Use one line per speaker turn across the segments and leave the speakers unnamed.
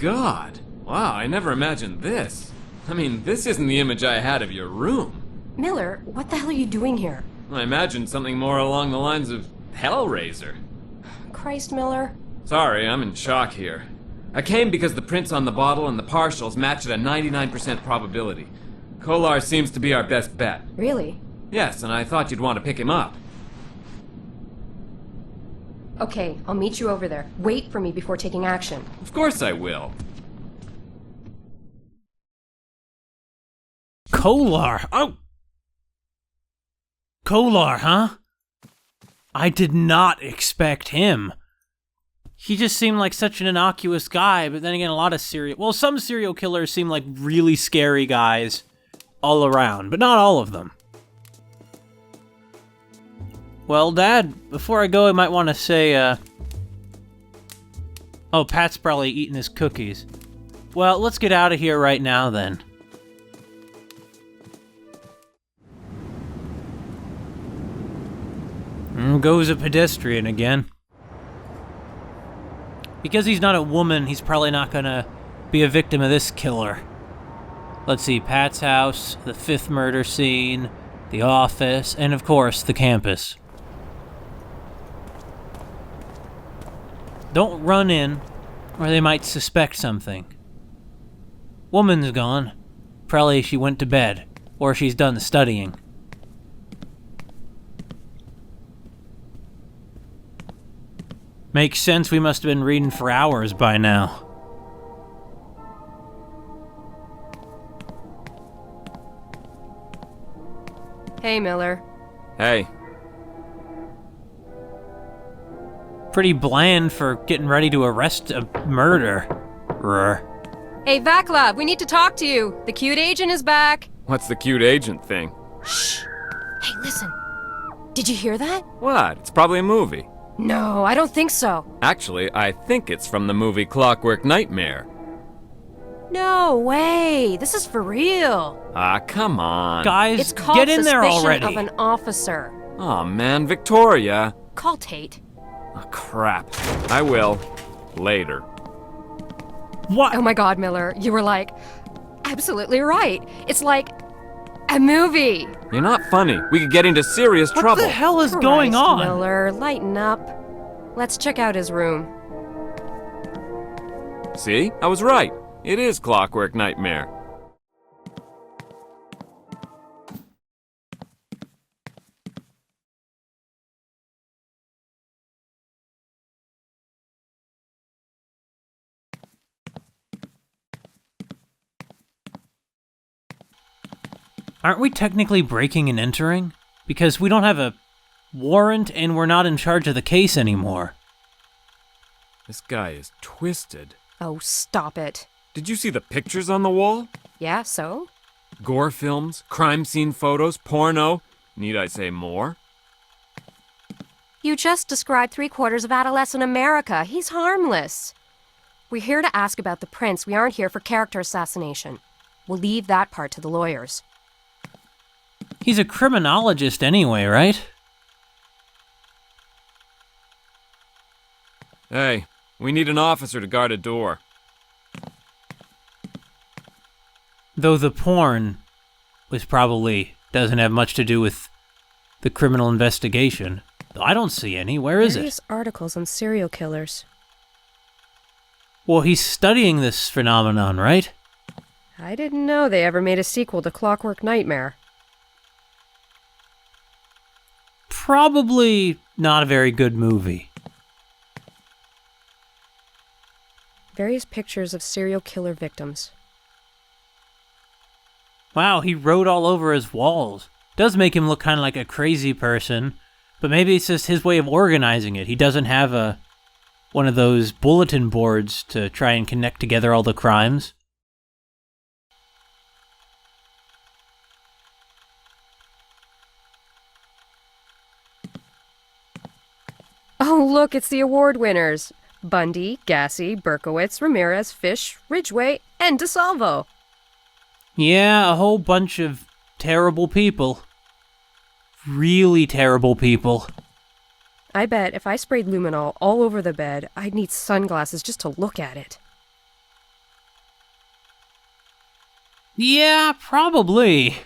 God. Wow, I never imagined this. I mean, this isn't the image I had of your room.
Miller, what the hell are you doing here?
I imagined something more along the lines of Hellraiser.
Christ, Miller.
Sorry, I'm in shock here. I came because the prints on the bottle and the partials match at a 99% probability. Kolar seems to be our best bet.
Really?
Yes, and I thought you'd want to pick him up.
Okay, I'll meet you over there. Wait for me before taking action.
Of course I will.
Kolar. Oh! Kolar, huh? I did not expect him. He just seemed like such an innocuous guy, but then again, some serial killers seem like really scary guys all around, but not all of them. Well, Dad, before I go, I might want to say, oh, Pat's probably eating his cookies. Well, let's get out of here right now, then. Goes a pedestrian again. Because he's not a woman, he's probably not gonna be a victim of this killer. Let's see, Pat's house, the 5th murder scene, the office, and of course, the campus. Don't run in, or they might suspect something. Woman's gone. Probably she went to bed, or she's done studying. Makes sense, we must have been reading for hours by now.
Hey, Miller.
Hey.
Pretty bland for getting ready to arrest a murderer.
Hey, Vaclav, we need to talk to you. The cute agent is back.
What's the cute agent thing?
Shh. Hey, listen. Did you hear that?
What? It's probably a movie.
No, I don't think so.
Actually, I think it's from the movie Clockwork Nightmare.
No way. This is for real.
Ah, come on.
Guys,
It's called
get in there
Suspicion
already.
of an Officer.
Aw, man, Victoria.
Call Tate.
Oh, crap. I will. Later.
What?
Oh my God, Miller, you were like, absolutely right. It's like a movie.
You're not funny. We could get into serious trouble.
What the hell is going
Christ,
on?
Miller, lighten up. Let's check out his room.
See? I was right. It is Clockwork Nightmare.
Aren't we technically breaking and entering? Because we don't have a warrant and we're not in charge of the case anymore.
This guy is twisted.
Oh, stop it.
Did you see the pictures on the wall?
Yeah, so?
Gore films, crime scene photos, porno. Need I say more?
You just described 3/4 of adolescent America. He's harmless. We're here to ask about the prince. We aren't here for character assassination. We'll leave that part to the lawyers.
He's a criminologist anyway, right?
Hey, we need an officer to guard a door.
Though the porn was probably doesn't have much to do with the criminal investigation. Though I don't see any. Where is it?
Various articles on serial killers.
Well, he's studying this phenomenon, right?
I didn't know they ever made a sequel to Clockwork Nightmare.
Probably not a very good movie.
Various pictures of serial killer victims.
Wow, he wrote all over his walls. Does make him look kind of like a crazy person, but maybe it's just his way of organizing it. He doesn't have one of those bulletin boards to try and connect together all the crimes.
Oh, look, it's the award winners. Bundy, Gassy, Berkowitz, Ramirez, Fish, Ridgway, and DeSalvo.
Yeah, a whole bunch of terrible people. Really terrible people.
I bet if I sprayed luminol all over the bed, I'd need sunglasses just to look at it.
Yeah, probably.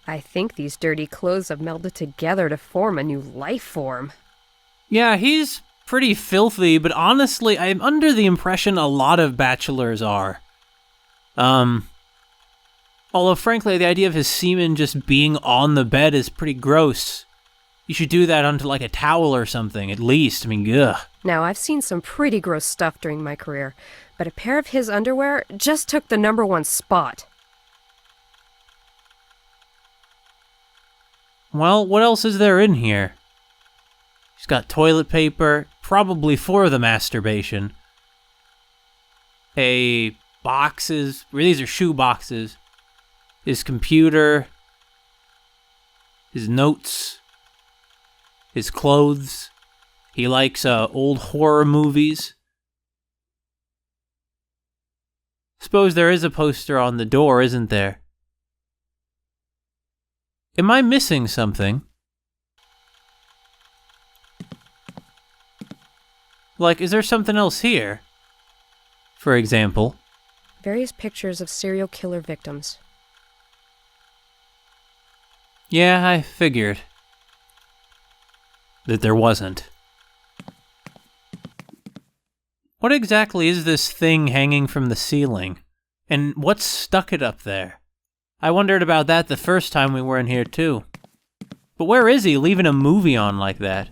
I think these dirty clothes have melded together to form a new life form.
Yeah, he's pretty filthy, but honestly, I'm under the impression a lot of bachelors are. Although frankly, the idea of his semen just being on the bed is pretty gross. You should do that onto like a towel or something, at least. I mean, ugh.
Now, I've seen some pretty gross stuff during my career, but a pair of his underwear just took the #1 spot.
Well, what else is there in here? He's got toilet paper, probably for the masturbation. Boxes, these are shoe boxes. His computer. His notes. His clothes. He likes old horror movies. Suppose there is a poster on the door, isn't there? Am I missing something? Like, is there something else here? For example?
Various pictures of serial killer victims.
Yeah, I figured that there wasn't. What exactly is this thing hanging from the ceiling? And what stuck it up there? I wondered about that the first time we were in here too. But where is he leaving a movie on like that?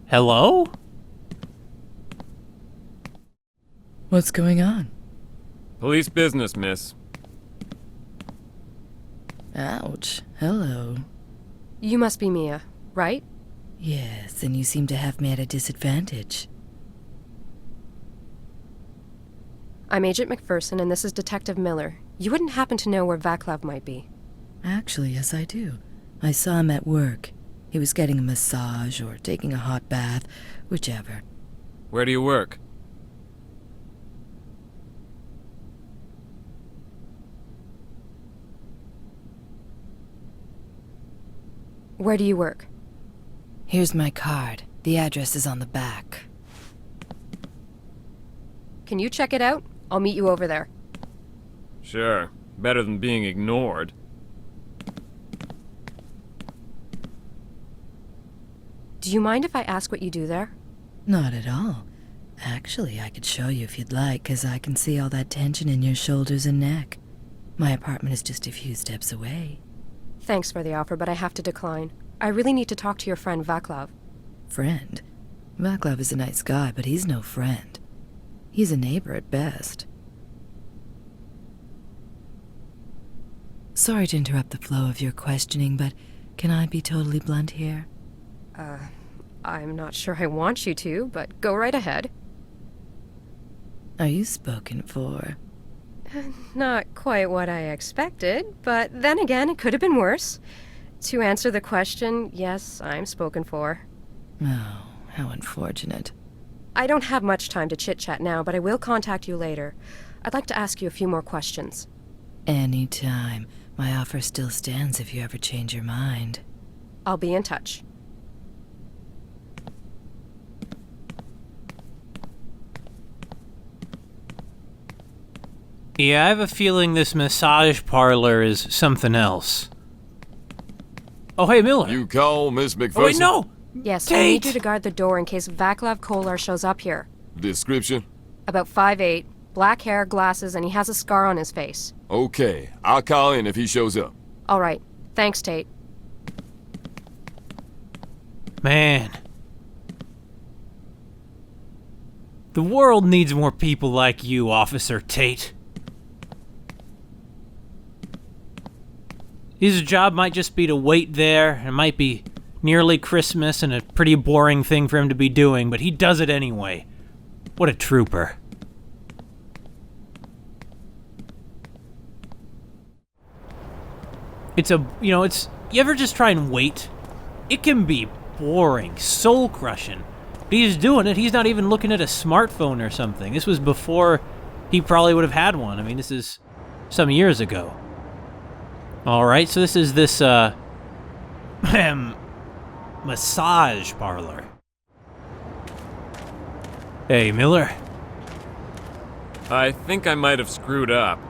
Hello?
What's going on?
Police business, miss.
Ouch. Hello.
You must be Mia, right?
Yes, and you seem to have me at a disadvantage.
I'm Agent McPherson, and this is Detective Miller. You wouldn't happen to know where Vaclav might be.
Actually, yes I do. I saw him at work. He was getting a massage or taking a hot bath, whichever.
Where do you work?
Where do you work?
Here's my card. The address is on the back.
Can you check it out? I'll meet you over there.
Sure. Better than being ignored.
Do you mind if I ask what you do there?
Not at all. Actually, I could show you if you'd like, 'cause I can see all that tension in your shoulders and neck. My apartment is just a few steps away.
Thanks for the offer, but I have to decline. I really need to talk to your friend Vaclav.
Friend? Vaclav is a nice guy, but he's no friend. He's a neighbor at best. Sorry to interrupt the flow of your questioning, but can I be totally blunt here?
I'm not sure I want you to, but go right ahead.
Are you spoken for?
Not quite what I expected, but then again, it could have been worse. To answer the question, yes, I'm spoken for.
Oh, how unfortunate.
I don't have much time to chit-chat now, but I will contact you later. I'd like to ask you a few more questions.
Anytime. My offer still stands if you ever change your mind.
I'll be in touch.
Yeah, I have a feeling this massage parlor is something else. Oh, hey, Miller.
You call Miss McPherson?
Oh, wait, no!
Yes,
Tate!
I need you to guard the door in case Vaclav Kolar shows up here.
Description?
About 5'8", black hair, glasses, and he has a scar on his face.
Okay, I'll call in if he shows up.
All right. Thanks, Tate.
Man. The world needs more people like you, Officer Tate. His job might just be to wait there. It might be nearly Christmas and a pretty boring thing for him to be doing, but he does it anyway. What a trooper. You ever just try and wait? It can be boring, soul-crushing. But he's doing it. He's not even looking at a smartphone or something. This was before he probably would have had one. I mean, this is some years ago. Alright, so this is this, massage parlor. Hey, Miller.
I think I might have screwed up.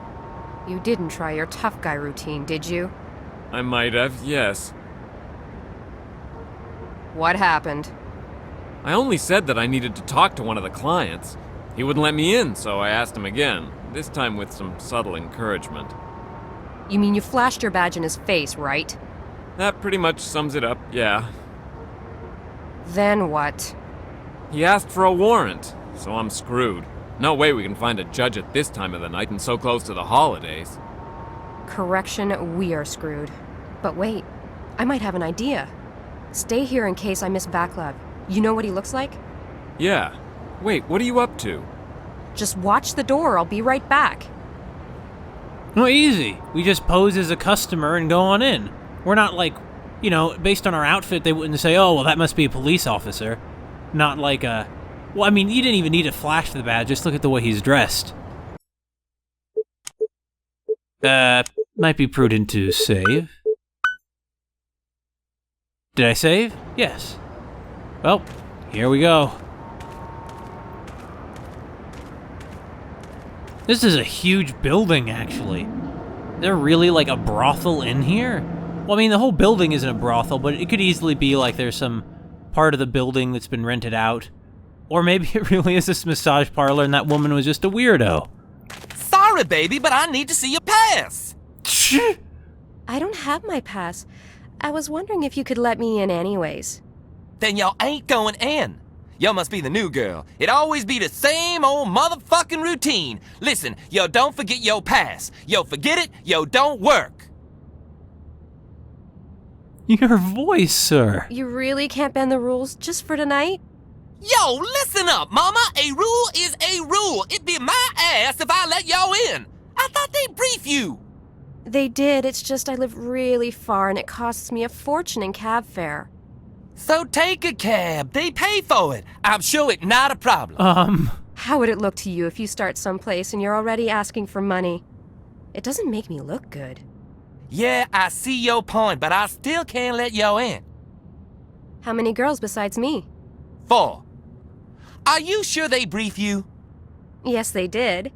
You didn't try your tough guy routine, did you?
I might have, yes.
What happened?
I only said that I needed to talk to one of the clients. He wouldn't let me in, so I asked him again, this time with some subtle encouragement.
You mean you flashed your badge in his face, right?
That pretty much sums it up, yeah.
Then what?
He asked for a warrant, so I'm screwed. No way we can find a judge at this time of the night and so close to the holidays.
Correction, we are screwed. But wait, I might have an idea. Stay here in case I miss Backlab. You know what he looks like?
Yeah. Wait, what are you up to?
Just watch the door, I'll be right back.
Well, easy. We just pose as a customer and go on in. We're not like, you know, based on our outfit, they wouldn't say, oh, well, that must be a police officer. Not like a... Well, I mean, you didn't even need to flash the badge. Just look at the way he's dressed. Might be prudent to save. Did I save? Yes. Well, here we go. This is a huge building, actually. Is there really, like, a brothel in here? Well, I mean, the whole building isn't a brothel, but it could easily be like there's some part of the building that's been rented out. Or maybe it really is this massage parlor and that woman was just a weirdo.
Sorry, baby, but I need to see your pass.
I don't have my pass. I was wondering if you could let me in anyways.
Then y'all ain't going in. Yo must be the new girl. It always be the same old motherfucking routine. Listen, yo don't forget yo pass. Yo forget it, yo don't work.
Your voice, sir.
You really can't bend the rules just for tonight?
Yo, listen up, mama. A rule is a rule. It be my ass if I let y'all in. I thought they'd brief you.
They did, it's just I live really far and it costs me a fortune in cab fare.
So take a cab. They pay for it. I'm sure it's not a problem.
How would it look to you if you start someplace and you're already asking for money? It doesn't make me look good.
Yeah, I see your point, but I still can't let y'all in.
How many girls besides me?
4. Are you sure they brief you?
Yes, they did.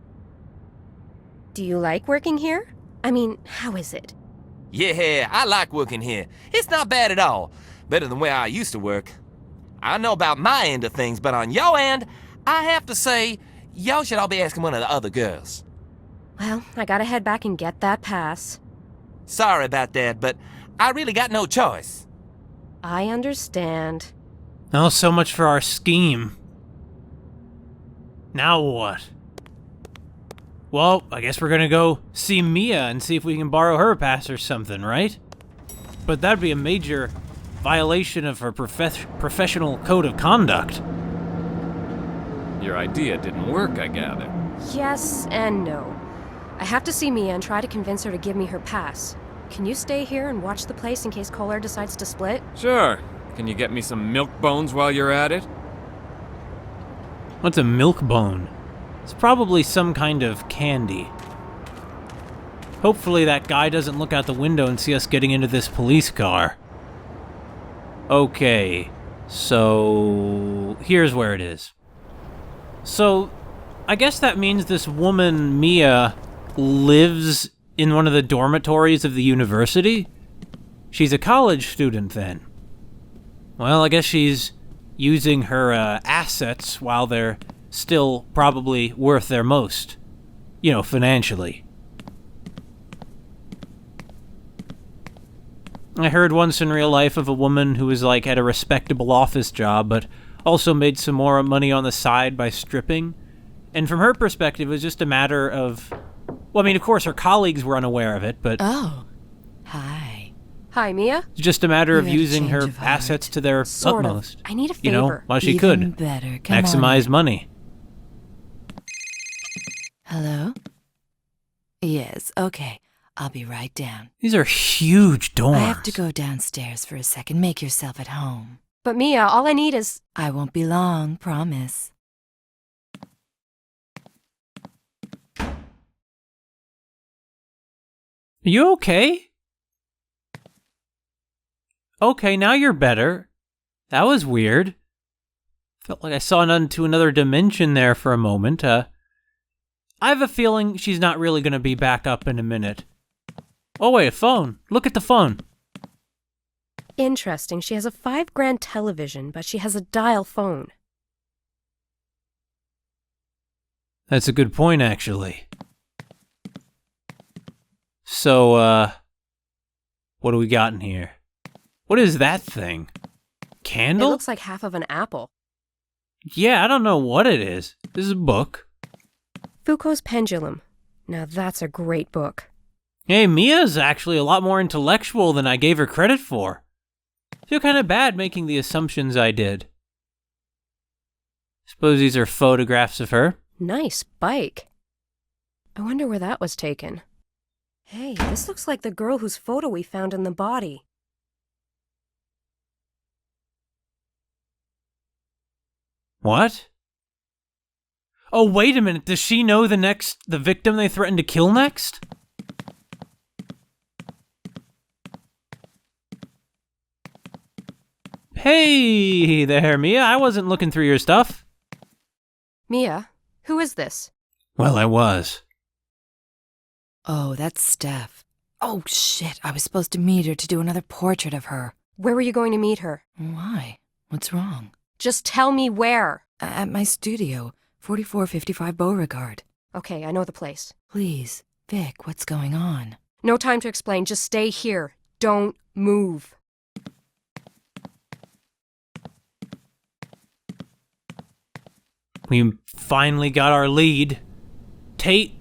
Do you like working here? I mean, how is it?
Yeah, I like working here. It's not bad at all. Better than where I used to work. I know about my end of things, but on your end, I have to say, y'all should all be asking one of the other girls.
Well, I gotta head back and get that pass.
Sorry about that, but I really got no choice.
I understand.
Oh, so much for our scheme. Now what? Well, I guess we're gonna go see Mia and see if we can borrow her pass or something, right? But that'd be a major violation of her professional code of conduct.
Your idea didn't work, I gather.
Yes and no. I have to see Mia and try to convince her to give me her pass. Can you stay here and watch the place in case Kohler decides to split?
Sure. Can you get me some milk bones while you're at it?
What's a milk bone? It's probably some kind of candy. Hopefully that guy doesn't look out the window and see us getting into this police car. Okay, so here's where it is. So, I guess that means this woman, Mia, lives in one of the dormitories of the university? She's a college student then. Well, I guess she's using her assets while they're still probably worth their most. You know, financially. I heard once in real life of a woman who was like had a respectable office job, but also made some more money on the side by stripping. And from her perspective, it was just a matter of... Well, I mean, of course, her colleagues were unaware of it, but...
Oh, hi.
Hi, Mia.
It's just a matter of
You had a
using her
change of heart.
assets to their
Sort of.
utmost.
I need a favor.
You know, while she
Even
could.
better. Come on
Maximize
in.
money.
Hello? Yes, okay. I'll be right down.
These are huge doors.
I have to go downstairs for a second. Make yourself at home.
But Mia, all I need is...
I won't be long, promise.
Are you okay? Okay, now you're better. That was weird. Felt like I saw into another dimension there for a moment. I have a feeling she's not really gonna be back up in a minute. Oh wait, a phone. Look at the phone.
Interesting. She has a $5,000 television, but she has a dial phone.
That's a good point, actually. So, what do we got in here? What is that thing? Candle?
It looks like half of an apple.
Yeah, I don't know what it is. This is a book.
Foucault's Pendulum. Now that's a great book.
Hey, Mia's actually a lot more intellectual than I gave her credit for. I feel kind of bad making the assumptions I did. Suppose these are photographs of her.
Nice bike. I wonder where that was taken. Hey, this looks like the girl whose photo we found in the body.
What? Oh, wait a minute. Does she know the victim they threatened to kill next? Hey there, Mia. I wasn't looking through your stuff.
Mia, who is this?
Well, I was.
Oh, that's Steph. Oh, shit. I was supposed to meet her to do another portrait of her.
Where were you going to meet her?
Why? What's wrong?
Just tell me where.
At my studio, 4455 Beauregard.
Okay, I know the place.
Please, Vic, what's going on?
No time to explain. Just stay here. Don't move.
We finally got our lead. Tate?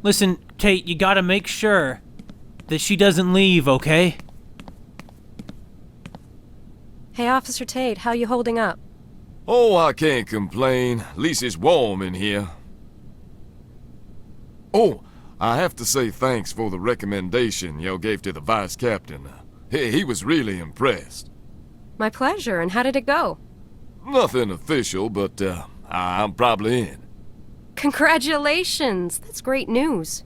Listen, Tate, you gotta make sure that she doesn't leave, okay?
Hey, Officer Tate, how you holding up?
Oh, I can't complain. At least it's warm in here. Oh, I have to say thanks for the recommendation you gave to the vice captain. He was really impressed.
My pleasure, and how did it go?
Nothing official, but I'm probably in.
Congratulations! That's great news.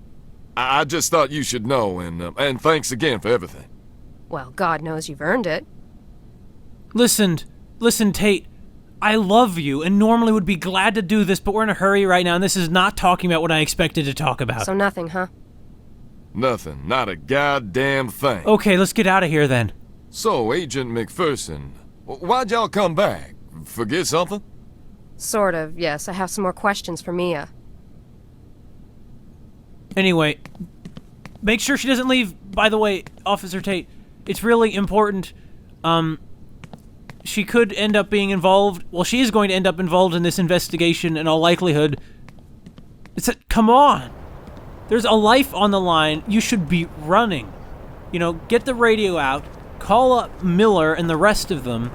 I just thought you should know, and thanks again for everything.
Well, God knows you've earned it.
Listen, Tate. I love you, and normally would be glad to do this, but we're in a hurry right now, and this is not talking about what I expected to talk about.
So nothing, huh?
Nothing, not a goddamn thing.
Okay, let's get out of here then.
So, Agent McPherson, why'd y'all come back? Forget something?
Sort of, yes. I have some more questions for Mia.
Anyway, make sure she doesn't leave. By the way, Officer Tate, it's really important. She could end up being involved. Well, she is going to end up involved in this investigation in all likelihood. Come on. There's a life on the line. You should be running. You know, get the radio out, call up Miller and the rest of them.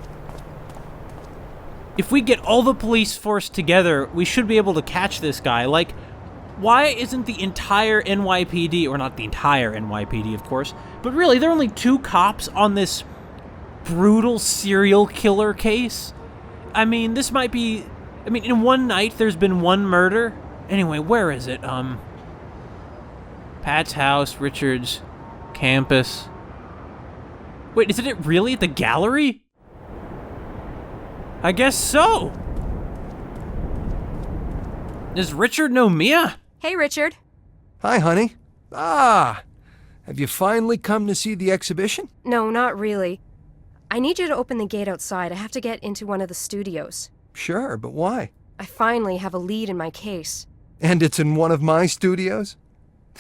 If we get all the police force together, we should be able to catch this guy. Like, why isn't the entire NYPD, or not the entire NYPD, of course, but really, there are only 2 cops on this brutal serial killer case? I mean, this might be... I mean, in one night, there's been 1 murder. Anyway, where is it? Pat's house, Richard's campus. Wait, isn't it really at the gallery? I guess so. Does Richard know Mia?
Hey, Richard.
Hi, honey. Ah, have you finally come to see the exhibition?
No, not really. I need you to open the gate outside. I have to get into one of the studios.
Sure, but why?
I finally have a lead in my case.
And it's in one of my studios?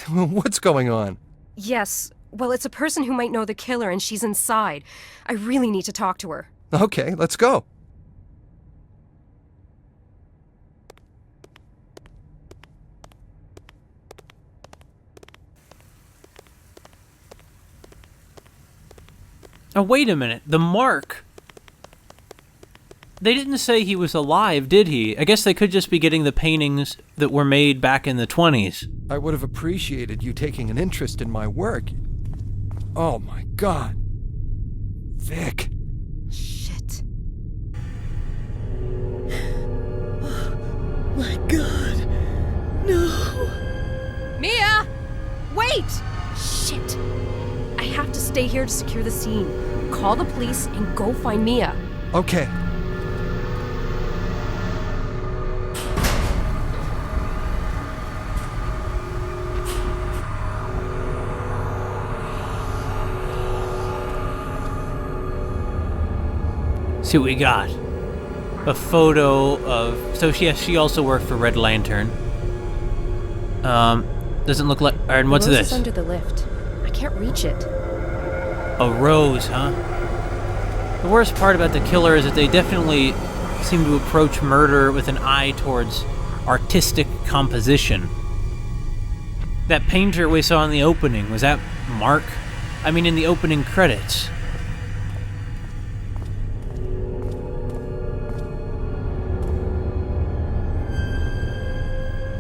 What's going on?
Yes. Well, it's a person who might know the killer, and she's inside. I really need to talk to her.
Okay, let's go.
Oh, wait a minute. The mark. They didn't say he was alive, did he? I guess they could just be getting the paintings that were made back in the 20s.
I would have appreciated you taking an interest in my work. Oh my God. Vic.
Shit.
My God. No.
Mia! Wait! Shit. I have to stay here to secure the scene. Call the police and go find Mia.
Okay.
See what we got. A photo of... So she also worked for Red Lantern. Doesn't look like... Alright, and what's
the rose
this?
is under the lift. I can't reach it.
A rose, huh? The worst part about the killer is that they definitely seem to approach murder with an eye towards artistic composition. That painter we saw in the opening, was that Mark? I mean, in the opening credits.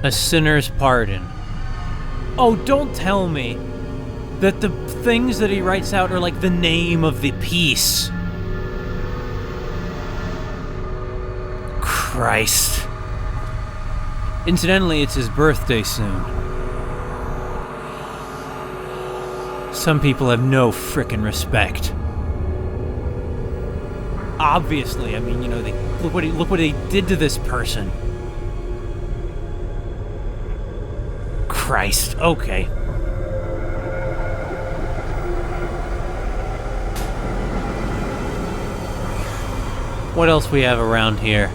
A sinner's pardon. Oh, don't tell me that the things that he writes out are like the name of the piece. Christ. Incidentally, it's his birthday soon. Some people have no frickin' respect. Obviously, I mean, you know, look what they did to this person. Christ, okay. What else we have around here?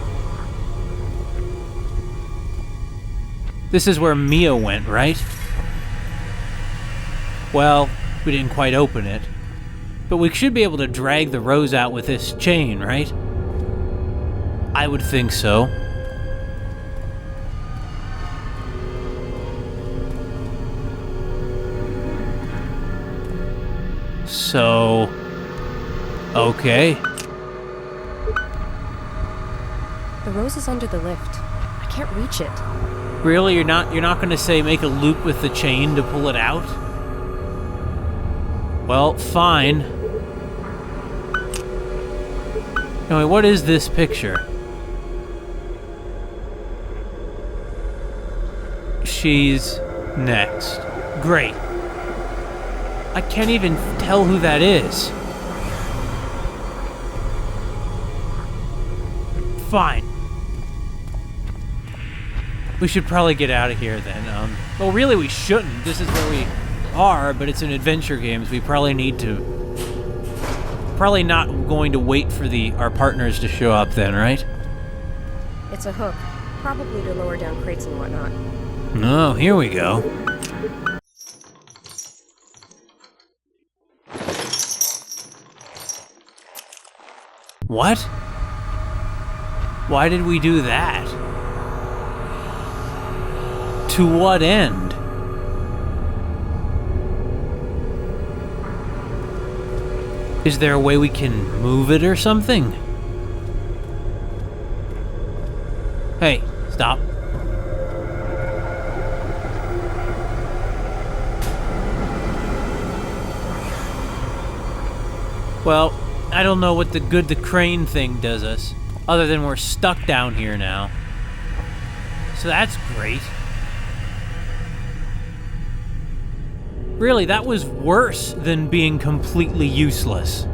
This is where Mia went, right? Well, we didn't quite open it. But we should be able to drag the rose out with this chain, right? I would think so. So... okay.
The rose is under the lift. I can't reach it.
Really? You're not gonna say make a loop with the chain to pull it out? Well, fine. Anyway, what is this picture? She's next. Great. I can't even tell who that is. Fine. We should probably get out of here then. Well, really we shouldn't. This is where we are, but it's an adventure game, so we probably need to... Probably not going to wait for our partners to show up then, right?
It's a hook. Probably to lower down crates and whatnot.
Oh, here we go. What? Why did we do that? To what end? Is there a way we can move it or something? Hey, stop. Well, I don't know what the crane thing does us, other than we're stuck down here now. So that's great. Really, that was worse than being completely useless.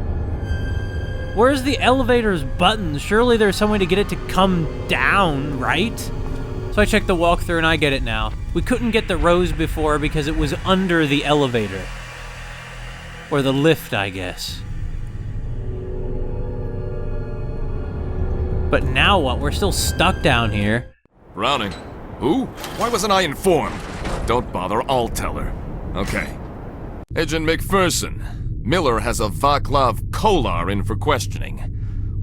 Where's the elevator's button? Surely there's some way to get it to come down, right? So I checked the walkthrough and I get it now. We couldn't get the rose before because it was under the elevator. Or the lift, I guess. But now what? We're still stuck down here.
Browning. Who? Why wasn't I informed? Don't bother, I'll tell her. Okay. Agent McPherson, Miller has a Vaclav Kolar in for questioning.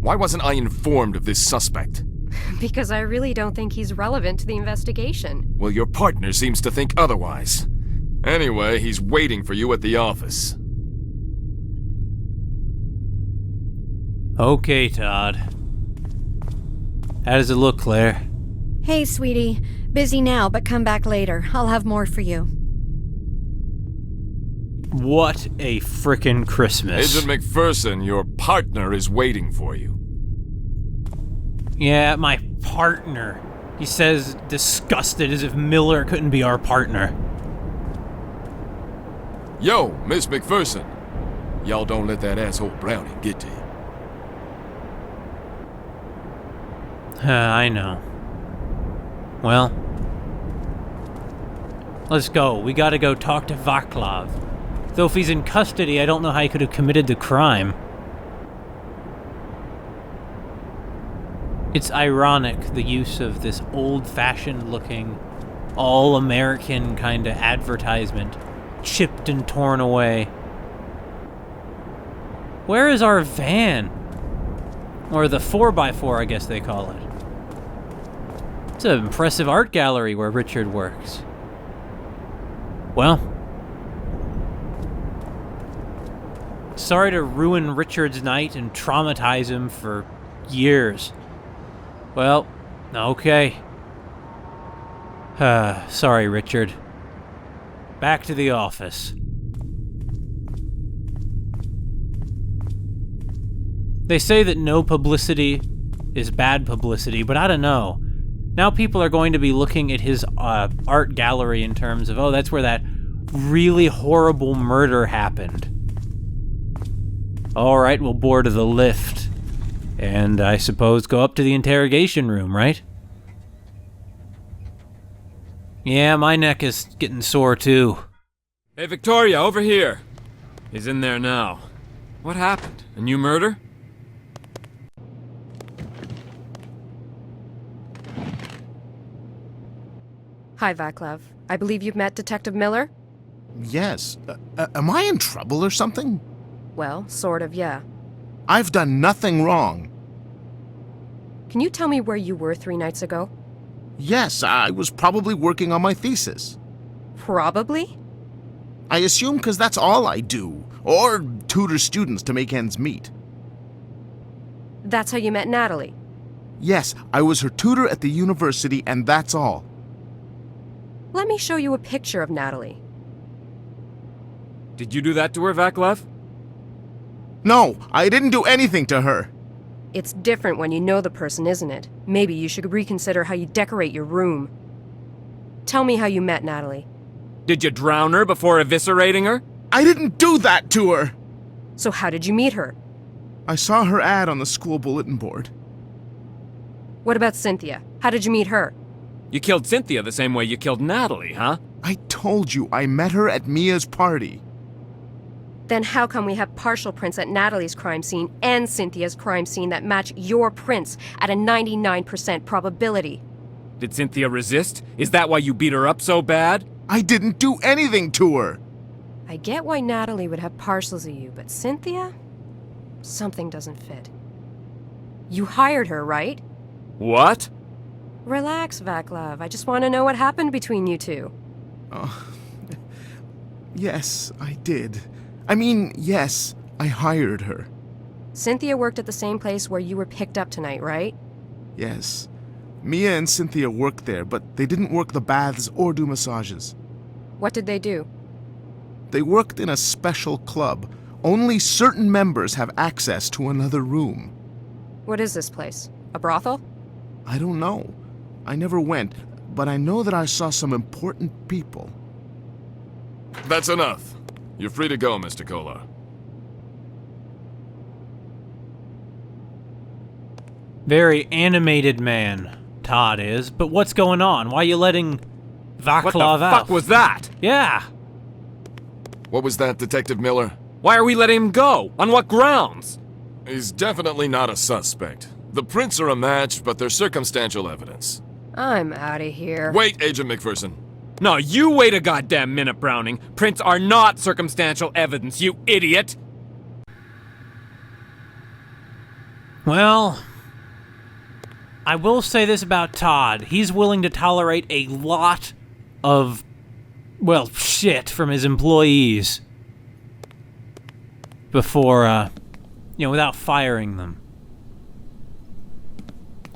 Why wasn't I informed of this suspect?
Because I really don't think he's relevant to the investigation.
Well, your partner seems to think otherwise. Anyway, he's waiting for you at the office.
Okay, Todd. How does it look, Claire?
Hey, sweetie. Busy now, but come back later. I'll have more for you.
What a frickin' Christmas.
Agent McPherson, your partner is waiting for you.
Yeah, my partner. He says disgusted as if Miller couldn't be our partner.
Yo, Miss McPherson. Y'all don't let that asshole Browning get to you.
I know. Well, let's go. We gotta go talk to Vaclav. Though if he's in custody, I don't know how he could have committed the crime. It's ironic, the use of this old-fashioned looking, all-American kind of advertisement, chipped and torn away. Where is our van? Or the 4x4, I guess they call it. It's an impressive art gallery where Richard works. Well, sorry to ruin Richard's night and traumatize him for years. Well, okay. Sorry, Richard. Back to the office. They say that no publicity is bad publicity, but I don't know. Now people are going to be looking at his art gallery in terms of, oh, that's where that really horrible murder happened. Alright, we'll board the lift. And I suppose go up to the interrogation room, right? Yeah, my neck is getting sore too.
Hey, Victoria, over here. He's in there now. What happened? A new murder?
Hi, Vaclav. I believe you've met Detective Miller?
Yes. Am I in trouble or something?
Well, sort of, yeah.
I've done nothing wrong.
Can you tell me where you were 3 nights ago?
Yes, I was probably working on my thesis.
Probably?
I assume because that's all I do, or tutor students to make ends meet.
That's how you met Natalie?
Yes, I was her tutor at the university, and that's all.
Let me show you a picture of Natalie.
Did you do that to her, Vaclav?
No, I didn't do anything to her.
It's different when you know the person, isn't it? Maybe you should reconsider how you decorate your room. Tell me how you met Natalie.
Did you drown her before eviscerating her?
I didn't do that to her!
So how did you meet her?
I saw her ad on the school bulletin board.
What about Cynthia? How did you meet her?
You killed Cynthia the same way you killed Natalie, huh?
I told you, I met her at Mia's party.
Then how come we have partial prints at Natalie's crime scene and Cynthia's crime scene that match your prints at a 99% probability?
Did Cynthia resist? Is that why you beat her up so bad?
I didn't do anything to her!
I get why Natalie would have partials of you, but Cynthia? Something doesn't fit. You hired her, right?
What?
Relax, Vaclav. I just want to know what happened between you two.
Yes, I did. I mean, yes, I hired her.
Cynthia worked at the same place where you were picked up tonight, right?
Yes. Mia and Cynthia worked there, but they didn't work the baths or do massages.
What did they do?
They worked in a special club. Only certain members have access to another room.
What is this place? A brothel?
I don't know. I never went, but I know that I saw some important people.
That's enough. You're free to go, Mr. Kolar.
Very animated man, Todd is. But what's going on? Why are you letting Vaclav
What the
out?
fuck was that?
Yeah.
What was that, Detective Miller?
Why are we letting him go? On what grounds?
He's definitely not a suspect. The prints are a match, but they're circumstantial evidence.
I'm out of here.
Wait, Agent McPherson.
No, you wait a goddamn minute, Browning. Prints are not circumstantial evidence, you idiot!
Well, I will say this about Todd. He's willing to tolerate a lot of, well, shit from his employees before, without firing them.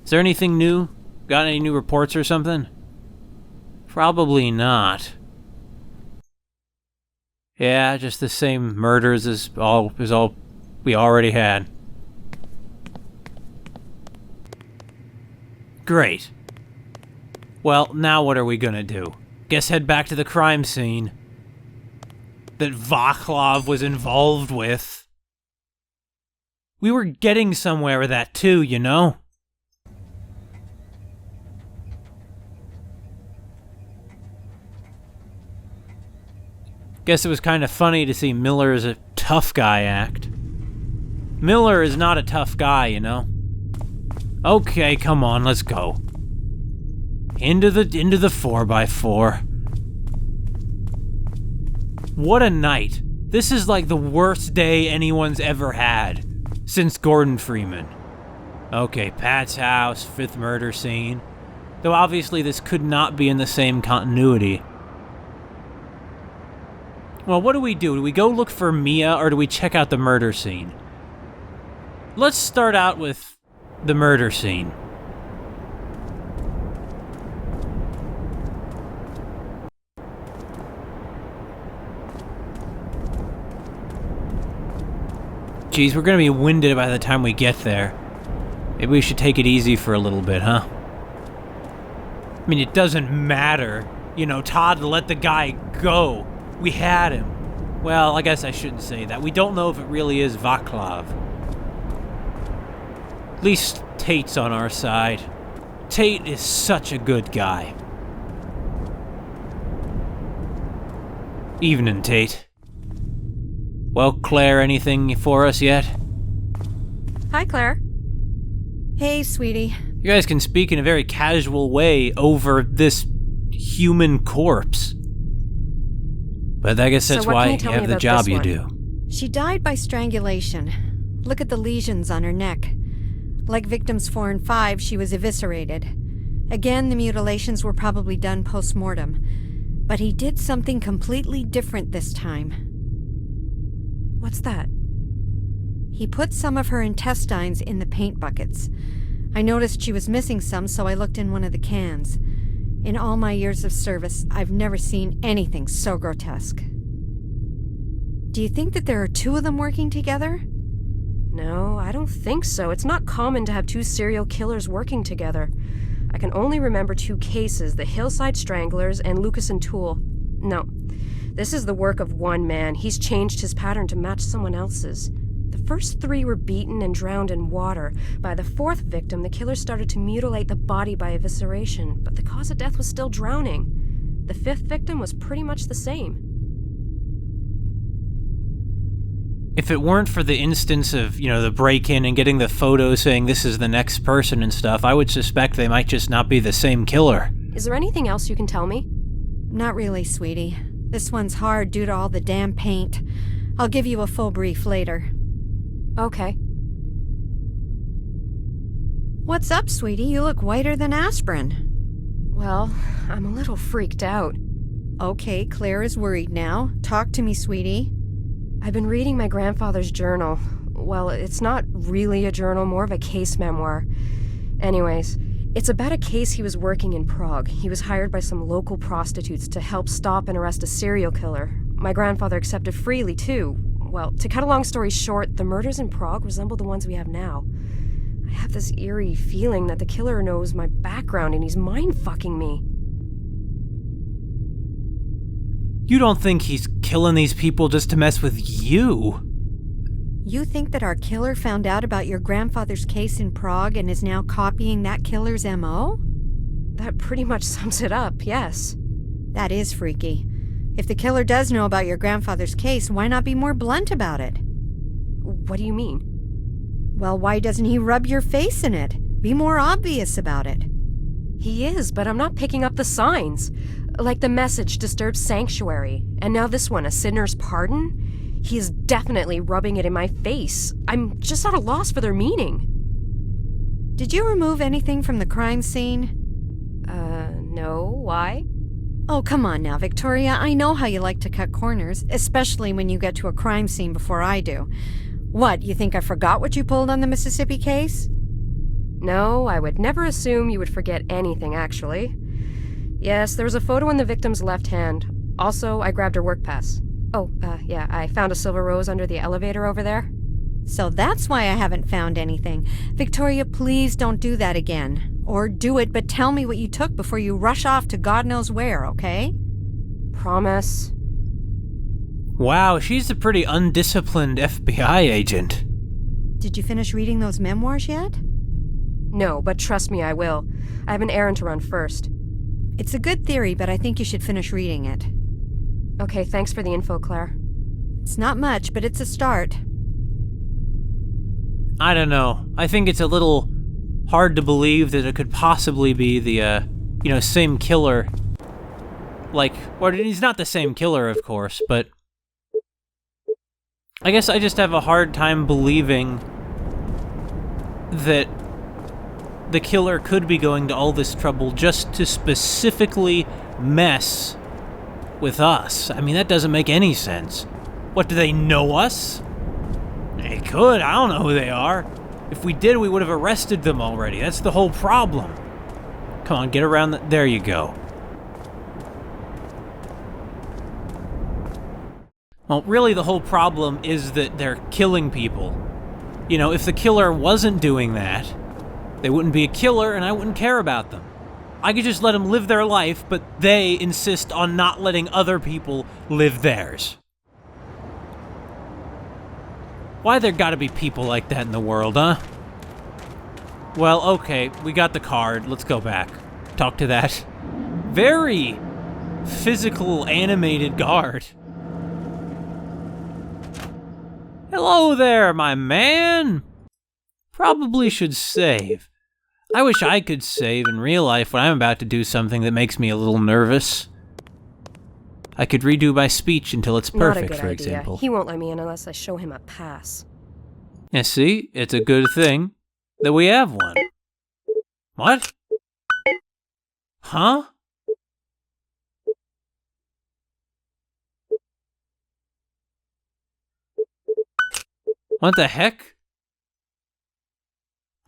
Is there anything new? Got any new reports or something? Probably not. Yeah, just the same murders as all we already had. Great. Well, now what are we gonna do? Guess head back to the crime scene that Vaclav was involved with. We were getting somewhere with that too, you know? Guess it was kind of funny to see Miller as a tough guy act. Miller is not a tough guy, you know? Okay, come on, let's go. Into the 4x4. What a night. This is like the worst day anyone's ever had since Gordon Freeman. Okay, Pat's house, 5th murder scene. Though obviously this could not be in the same continuity. Well, what do? Do we go look for Mia, or do we check out the murder scene? Let's start out with the murder scene. Geez, we're gonna be winded by the time we get there. Maybe we should take it easy for a little bit, huh? I mean, it doesn't matter. You know, Todd let the guy go. We had him. Well, I guess I shouldn't say that. We don't know if it really is Vaclav. At least Tate's on our side. Tate is such a good guy. Evening, Tate. Well, Claire, anything for us yet?
Hi, Claire.
Hey, sweetie.
You guys can speak in a very casual way over this human corpse. But I guess that's why you have the job you do.
She died by strangulation. Look at the lesions on her neck. Like victims 4 and 5, she was eviscerated. Again, the mutilations were probably done post-mortem. But he did something completely different this time.
What's that?
He put some of her intestines in the paint buckets. I noticed she was missing some, so I looked in one of the cans. In all my years of service, I've never seen anything so grotesque. Do you think that there are 2 of them working together?
No, I don't think so. It's not common to have 2 serial killers working together. I can only remember 2 cases, the Hillside Stranglers and Lucas and Toole. No, this is the work of one man. He's changed his pattern to match someone else's. The first 3 were beaten and drowned in water. By the 4th victim, the killer started to mutilate the body by evisceration, but the cause of death was still drowning. The 5th victim was pretty much the same.
If it weren't for the instance of, the break-in and getting the photo saying this is the next person and stuff, I would suspect they might just not be the same killer.
Is there anything else you can tell me?
Not really, sweetie. This one's hard due to all the damn paint. I'll give you a full brief later.
Okay.
What's up, sweetie? You look whiter than aspirin.
Well, I'm a little freaked out.
Okay, Claire is worried now. Talk to me, sweetie.
I've been reading my grandfather's journal. Well, it's not really a journal, more of a case memoir. Anyways, it's about a case he was working in Prague. He was hired by some local prostitutes to help stop and arrest a serial killer. My grandfather accepted freely, too. Well, to cut a long story short, the murders in Prague resemble the ones we have now. I have this eerie feeling that the killer knows my background and he's mind-fucking me.
You don't think he's killing these people just to mess with you?
You think that our killer found out about your grandfather's case in Prague and is now copying that killer's MO?
That pretty much sums it up, yes.
That is freaky. If the killer does know about your grandfather's case, why not be more blunt about it?
What do you mean?
Well, why doesn't he rub your face in it? Be more obvious about it.
He is, but I'm not picking up the signs. Like the message, disturbed sanctuary. And now this one, a sinner's pardon? He is definitely rubbing it in my face. I'm just at a loss for their meaning.
Did you remove anything from the crime scene?
No. Why?
Oh, come on now, Victoria. I know how you like to cut corners, especially when you get to a crime scene before I do. What, you think I forgot what you pulled on the Mississippi case?
No, I would never assume you would forget anything, actually. Yes, there was a photo in the victim's left hand. Also, I grabbed her work pass. Oh, yeah, I found a silver rose under the elevator over there.
So that's why I haven't found anything. Victoria, please don't do that again. Or do it, but tell me what you took before you rush off to God knows where, okay?
Promise.
Wow, she's a pretty undisciplined FBI agent.
Did you finish reading those memoirs yet?
No, but trust me, I will. I have an errand to run first.
It's a good theory, but I think you should finish reading it.
Okay, thanks for the info, Claire.
It's not much, but it's a start.
I don't know. I think it's a little hard to believe that it could possibly be the, same killer. Like, or he's not the same killer, of course, but I guess I just have a hard time believing that the killer could be going to all this trouble just to specifically mess with us. I mean, that doesn't make any sense. What, do they know us? They could. I don't know who they are. If we did, we would have arrested them already. That's the whole problem. Come on, get around there you go. Well, really the whole problem is that they're killing people. You know, if the killer wasn't doing that, they wouldn't be a killer and I wouldn't care about them. I could just let them live their life, but they insist on not letting other people live theirs. Why there gotta be people like that in the world, huh? Well, okay, we got the card. Let's go back. Talk to that very physical, animated guard. Hello there, my man! Probably should save. I wish I could save in real life when I'm about to do something that makes me a little nervous. I could redo my speech until it's perfect,
Not a good
for
idea.
example.
He won't let me in unless I show him a pass.
Yeah, see? It's a good thing that we have one. What? Huh? What the heck?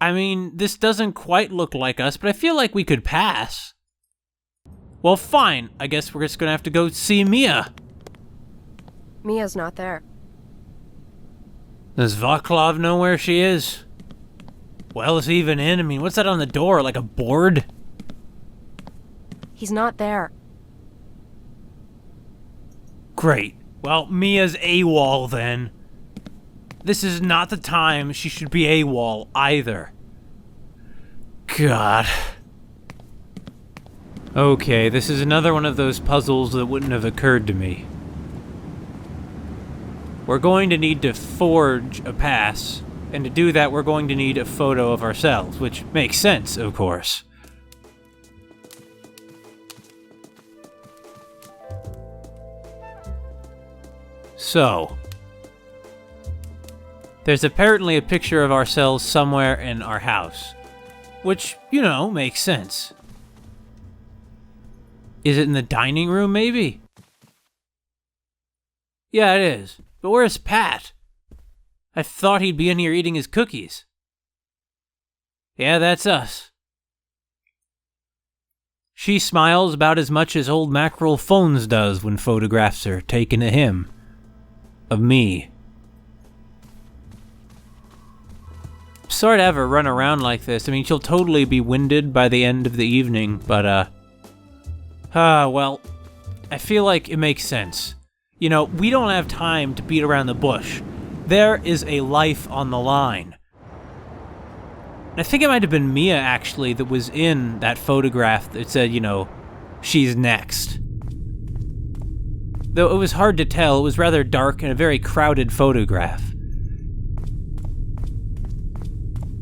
I mean, this doesn't quite look like us, but I feel like we could pass. Well, fine. I guess we're just gonna have to go see Mia.
Mia's not there.
Does Vaclav know where she is? Well, is he even in? I mean, what's that on the door? Like a board?
He's not there.
Great. Well, Mia's AWOL then. This is not the time she should be AWOL either. God. Okay, this is another one of those puzzles that wouldn't have occurred to me. We're going to need to forge a pass, and to do that we're going to need a photo of ourselves, which makes sense, of course. So, there's apparently a picture of ourselves somewhere in our house, which, makes sense. Is it in the dining room, maybe? Yeah, it is. But where's Pat? I thought he'd be in here eating his cookies. Yeah, that's us. She smiles about as much as old Mackerel Phones does when photographs are taken of him. Of me. Sorry to have her run around like this. I mean, she'll totally be winded by the end of the evening, but, well, I feel like it makes sense. We don't have time to beat around the bush. There is a life on the line. I think it might have been Mia, actually, that was in that photograph that said, she's next. Though it was hard to tell, it was rather dark and a very crowded photograph.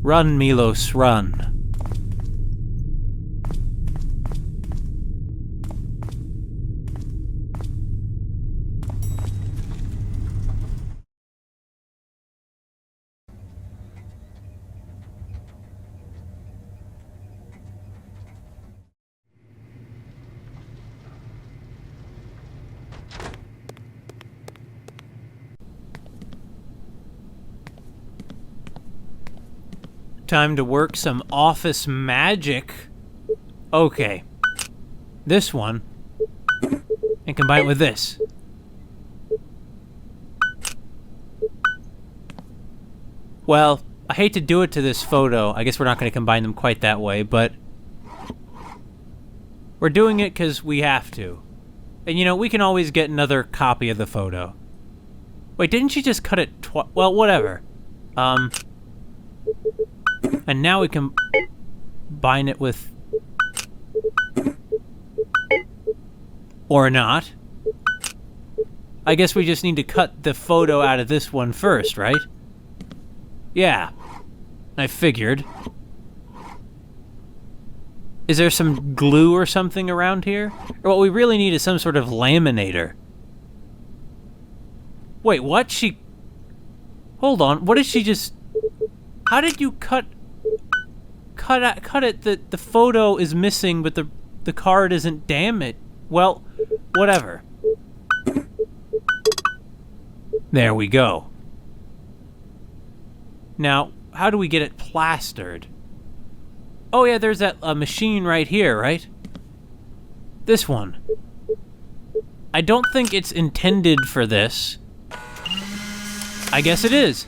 Run, Milos, run. Time to work some office magic. Okay. This one. And combine it with this. Well, I hate to do it to this photo. I guess we're not going to combine them quite that way, but we're doing it because we have to. And we can always get another copy of the photo. Wait, didn't she just cut it twice? Well, whatever. And now we can combine it with... Or not. I guess we just need to cut the photo out of this one first, right? Yeah. I figured. Is there some glue or something around here? Or what we really need is some sort of laminator. Wait, what? Hold on, what did she just... How did you cut it? The photo is missing, but the card isn't damaged. Well, whatever. There we go. Now, how do we get it plastered? Oh yeah, there's that machine right here, right? This one. I don't think it's intended for this. I guess it is.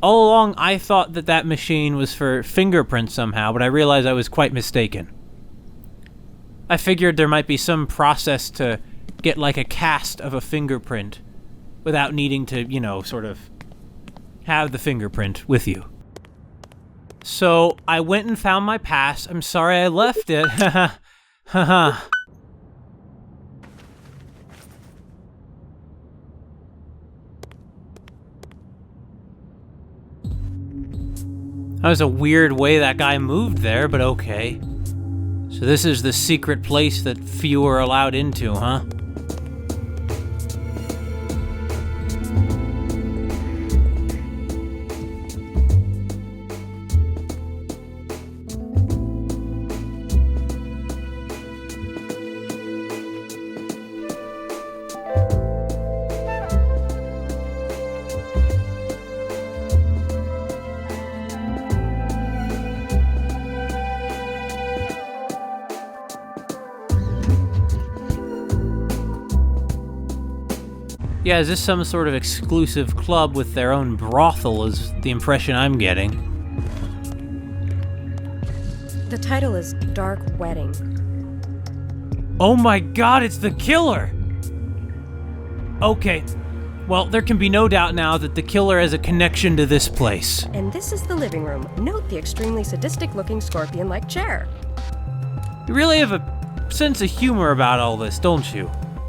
All along, I thought that machine was for fingerprints somehow, but I realized I was quite mistaken. I figured there might be some process to get like a cast of a fingerprint without needing to, you know, sort of have the fingerprint with you. So, I went and found my pass. I'm sorry I left it. Haha. Haha. That was a weird way that guy moved there, but okay. So this is the secret place that few are allowed into, huh? Yeah, is this some sort of exclusive club with their own brothel is the impression I'm getting.
The title is Dark Wedding.
Oh my god, it's the killer! Okay, well, there can be no doubt now that the killer has a connection to this place.
And this is the living room. Note the extremely sadistic-looking scorpion-like chair.
You really have a sense of humor about all this, don't you?